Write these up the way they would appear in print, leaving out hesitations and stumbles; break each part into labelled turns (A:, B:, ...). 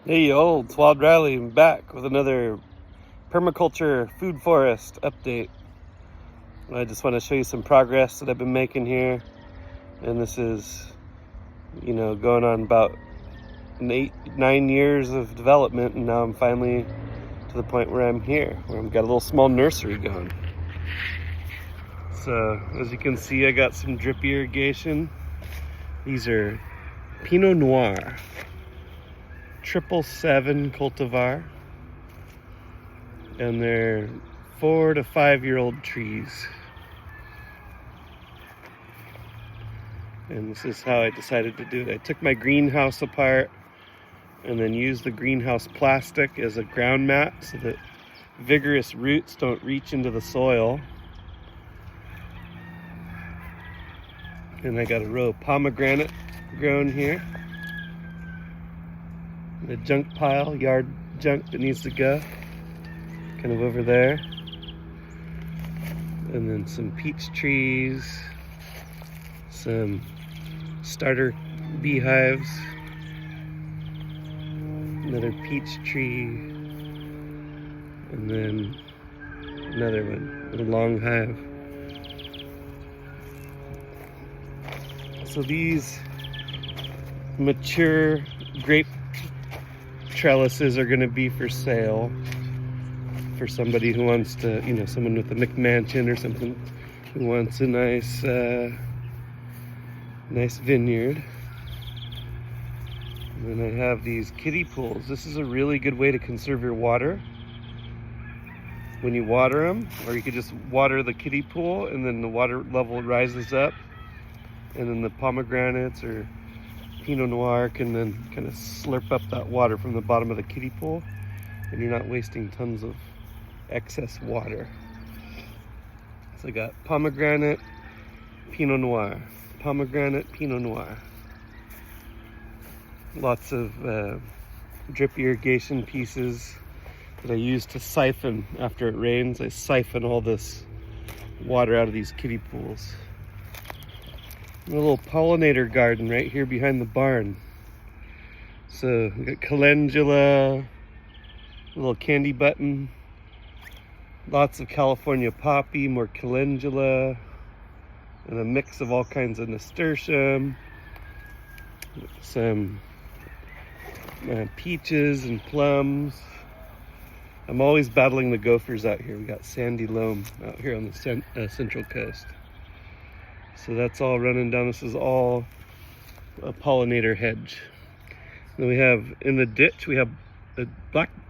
A: Hey yo, it's Wild Riley. I'm back with another permaculture food forest update. I just want to show you some progress that I've been making here. And this is, going on about 9 years of development. And now I'm finally to the point where I'm here, where I've got a little small nursery going. So as you can see, I got some drip irrigation. These are Pinot Noir 777 cultivar, and they're 4 to 5 year old trees. And this is how I decided to do it. I took my greenhouse apart and then used the greenhouse plastic as a ground mat so that vigorous roots don't reach into the soil. And I got a row of pomegranate grown here. The junk pile, yard junk that needs to go, kind of over there. And then some peach trees, some starter beehives, another peach tree, and then another one, a long hive. So these mature grape trellises are going to be for sale for somebody who wants to, someone with a McMansion or something who wants a nice vineyard. And then I have these kiddie pools. This is a really good way to conserve your water when you water them, or you could just water the kiddie pool and then the water level rises up, and then the pomegranates or Pinot Noir can then kind of slurp up that water from the bottom of the kiddie pool, and you're not wasting tons of excess water. So I got pomegranate, Pinot Noir, pomegranate, Pinot Noir. Lots of drip irrigation pieces that I use to siphon after it rains. I siphon all this water out of these kiddie pools. A little pollinator garden right here behind the barn. So we got calendula, a little candy button, lots of California poppy, more calendula, and a mix of all kinds of nasturtium, some peaches and plums. I'm always battling the gophers out here. We got sandy loam out here on the central coast. So that's all running down. This is all a pollinator hedge. Then we have in the ditch, we have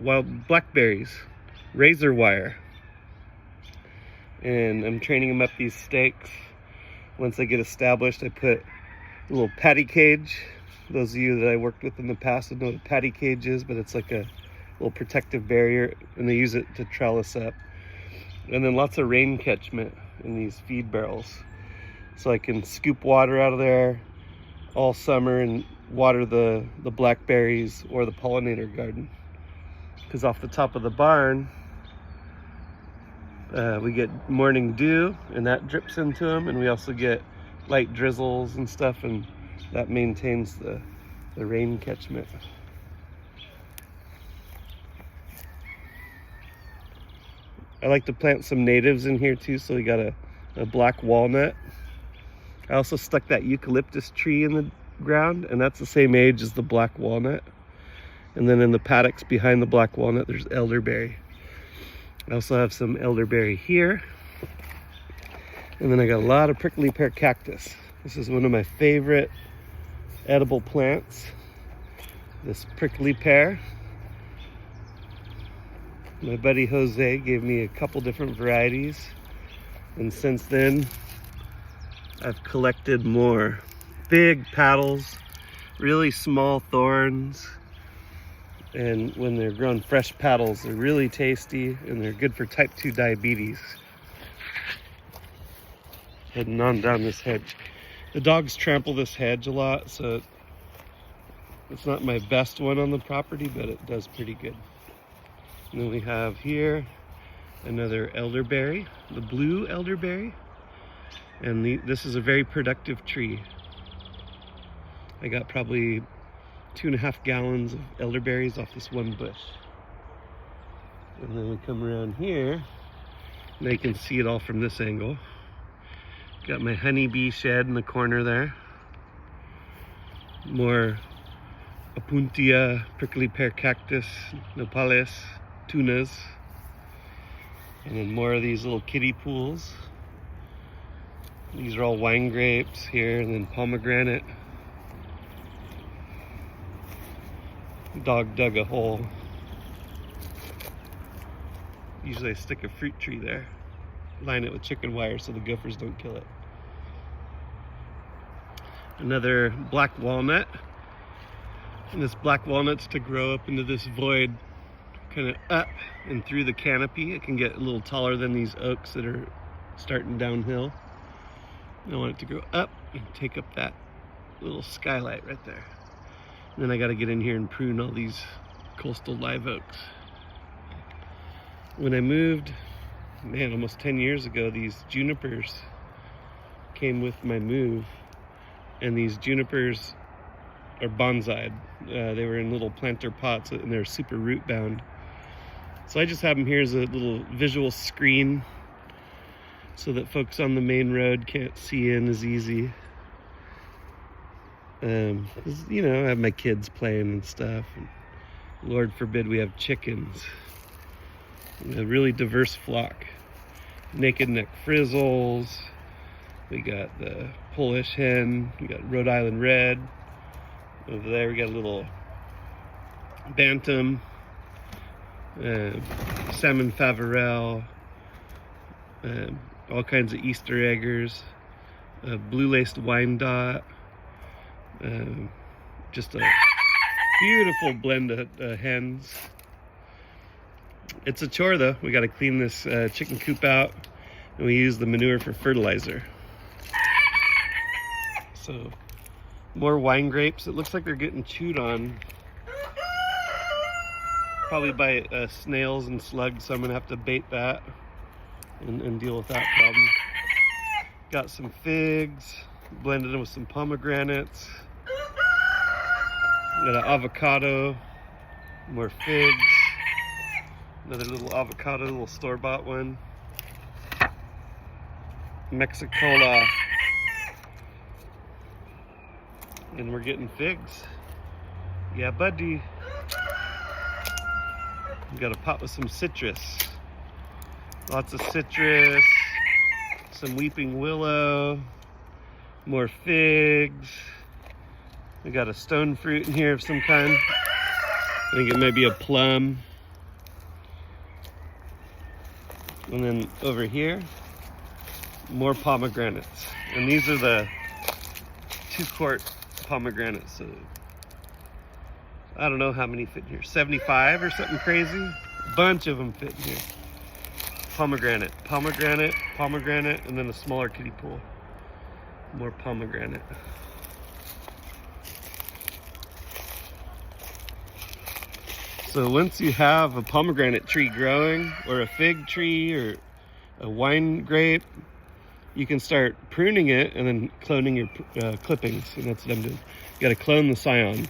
A: wild blackberries, razor wire. And I'm training them up these stakes. Once they get established, I put a little patty cage. Those of you that I worked with in the past would know what a patty cage is, but it's like a little protective barrier, and they use it to trellis up. And then lots of rain catchment in these feed barrels. So I can scoop water out of there all summer and water the blackberries or the pollinator garden. Because off the top of the barn, we get morning dew, and that drips into them, and we also get light drizzles and stuff, and that maintains the rain catchment. I like to plant some natives in here too, so we got a black walnut. I also stuck that eucalyptus tree in the ground, and that's the same age as the black walnut. And then in the paddocks behind the black walnut, there's elderberry. I also have some elderberry here. And then I got a lot of prickly pear cactus. This is one of my favorite edible plants, this prickly pear. My buddy Jose gave me a couple different varieties, and since then I've collected more. Big paddles, really small thorns, and when they're grown fresh paddles, they're really tasty, and they're good for type 2 diabetes. Heading on down this hedge. The dogs trample this hedge a lot, so it's not my best one on the property, but it does pretty good. And then we have here another elderberry, the blue elderberry. And this is a very productive tree. I got probably 2.5 gallons of elderberries off this one bush. And then we come around here, now you can see it all from this angle. Got my honeybee shed in the corner there. More Opuntia, prickly pear cactus, nopales, tunas. And then more of these little kiddie pools. These are all wine grapes here, and then pomegranate. Dog dug a hole. Usually I stick a fruit tree there. Line it with chicken wire so the gophers don't kill it. Another black walnut. And this black walnut's to grow up into this void, kind of up and through the canopy. It can get a little taller than these oaks that are starting downhill. I want it to grow up and take up that little skylight right there. And then I got to get in here and prune all these coastal live oaks. When I moved, man, almost 10 years ago, these junipers came with my move. And these junipers are bonsai'd. They were in little planter pots and they're super root bound. So I just have them here as a little visual screen so that folks on the main road can't see in as easy. You know, I have my kids playing and stuff. And Lord forbid we have chickens. A really diverse flock. Naked neck frizzles. We got the Polish hen. We got Rhode Island red. Over there we got a little bantam. Salmon favorel. All kinds of Easter eggers. Blue-laced Wyandotte. Just a beautiful blend of hens. It's a chore though. We got to clean this chicken coop out, and we use the manure for fertilizer. So more wine grapes. It looks like they're getting chewed on, probably by snails and slugs, so I'm gonna have to bait that and deal with that problem. Got some figs, blended in with some pomegranates. Got an avocado, more figs, another little avocado, little store-bought one. Mexicola. And we're getting figs. Yeah, buddy. We got a pot with some citrus. Lots of citrus, some weeping willow, more figs. We got a stone fruit in here of some kind. I think it may be a plum. And then over here, more pomegranates. And these are the 2-quart pomegranates. So I don't know how many fit in here. 75 or something crazy. A bunch of them fit in here. Pomegranate, pomegranate, pomegranate, and then a smaller kiddie pool. More pomegranate. So once you have a pomegranate tree growing, or a fig tree, or a wine grape, you can start pruning it and then cloning your clippings, and that's what I'm doing. You gotta clone the scions.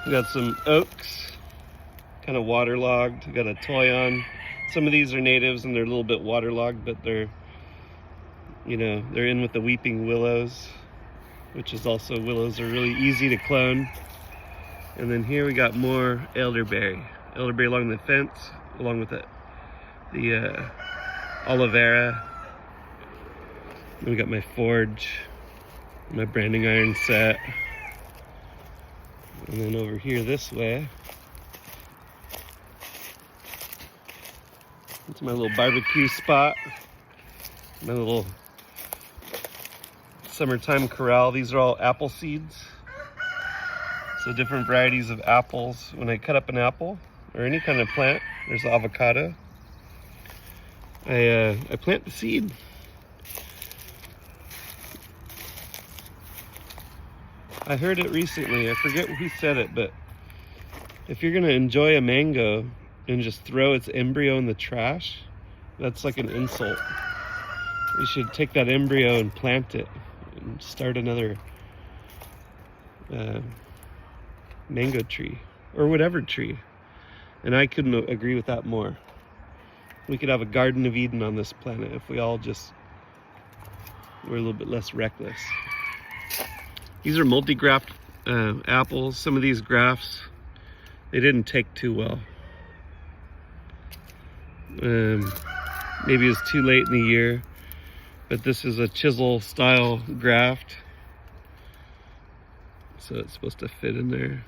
A: We got some oaks, kind of waterlogged. We got a toy on. Some of these are natives and they're a little bit waterlogged, but they're, you know, they're in with the weeping willows, which is also, willows are really easy to clone. And then here we got more elderberry. Elderberry along the fence, along with the aloe vera. Then we got my forge, my branding iron set. And then over here this way, it's my little barbecue spot, my little summertime corral. These are all apple seeds. So different varieties of apples. When I cut up an apple or any kind of plant, there's avocado. I plant the seed. I heard it recently, I forget who said it, but if you're gonna enjoy a mango and just throw its embryo in the trash, that's like an insult. You should take that embryo and plant it and start another mango tree or whatever tree. And I couldn't agree with that more. We could have a Garden of Eden on this planet if we all just were a little bit less reckless. These are multi-graft apples. Some of these grafts, they didn't take too well. Maybe it's too late in the year, but this is a chisel style graft. So it's supposed to fit in there.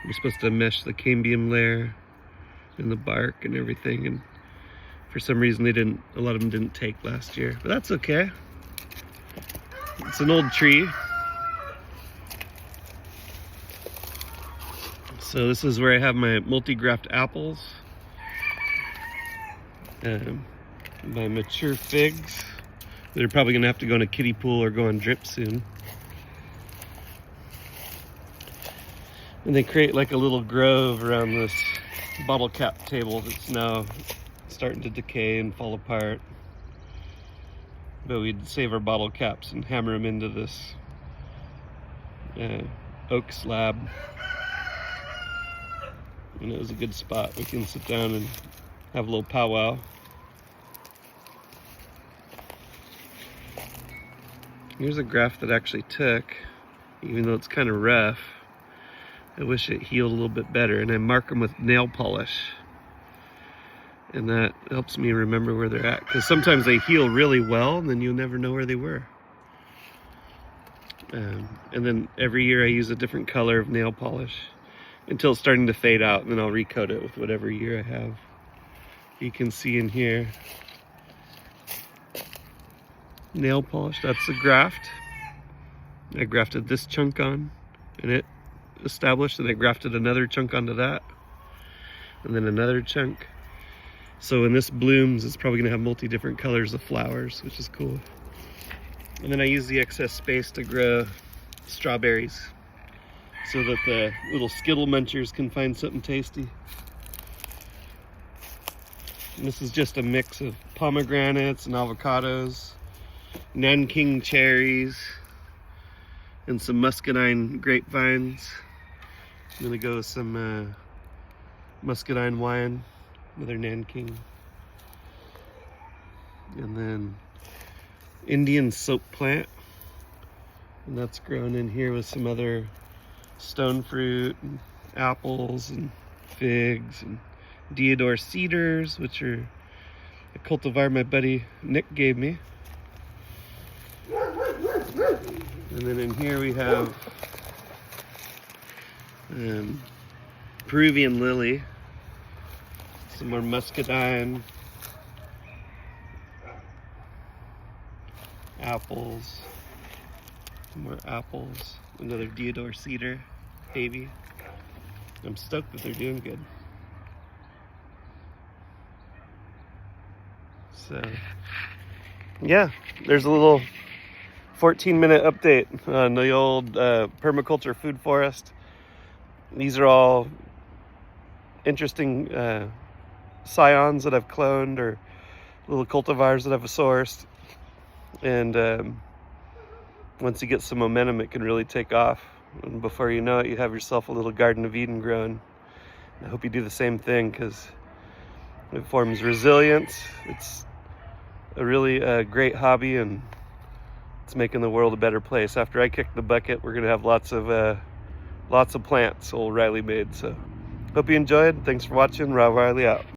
A: We're supposed to mesh the cambium layer and the bark and everything, and for some reason a lot of them didn't take last year, but that's okay. It's an old tree. So this is where I have my multi-graft apples, my mature figs. They're probably gonna have to go in a kiddie pool or go on drip soon. And they create like a little grove around this bottle cap table that's now starting to decay and fall apart. But we'd save our bottle caps and hammer them into this oak slab. And it was a good spot. We can sit down and have a little powwow. Here's a graft that actually took, even though it's kind of rough. I wish it healed a little bit better, and I mark them with nail polish. And that helps me remember where they're at, because sometimes they heal really well and then you'll never know where they were. And then every year I use a different color of nail polish until it's starting to fade out, and then I'll recoat it with whatever year I have. You can see in here, nail polish, that's a graft. I grafted this chunk on and it established, and I grafted another chunk onto that, and then another chunk. So when this blooms, it's probably gonna have multi-different colors of flowers, which is cool. And then I use the excess space to grow strawberries so that the little Skittle munchers can find something tasty. And this is just a mix of pomegranates and avocados, Nanking cherries, and some muscadine grapevines. I'm gonna go with some muscadine wine, another Nanking. And then Indian soap plant. And that's grown in here with some other stone fruit and apples and figs and deodar cedars, which are a cultivar my buddy Nick gave me. And then in here we have Peruvian lily, some more muscadine, apples, some more apples, another deodar cedar baby. I'm stoked that they're doing good. So yeah, there's a little 14-minute update on the old permaculture food forest. These are all interesting scions that I've cloned, or little cultivars that I've sourced. And once you get some momentum, it can really take off. And before you know it, you have yourself a little Garden of Eden grown. I hope you do the same thing, because it forms resilience. It's a really great hobby, and it's making the world a better place. After I kick the bucket, we're gonna have lots of plants old Riley made. So hope you enjoyed. Thanks for watching. Rob Riley out.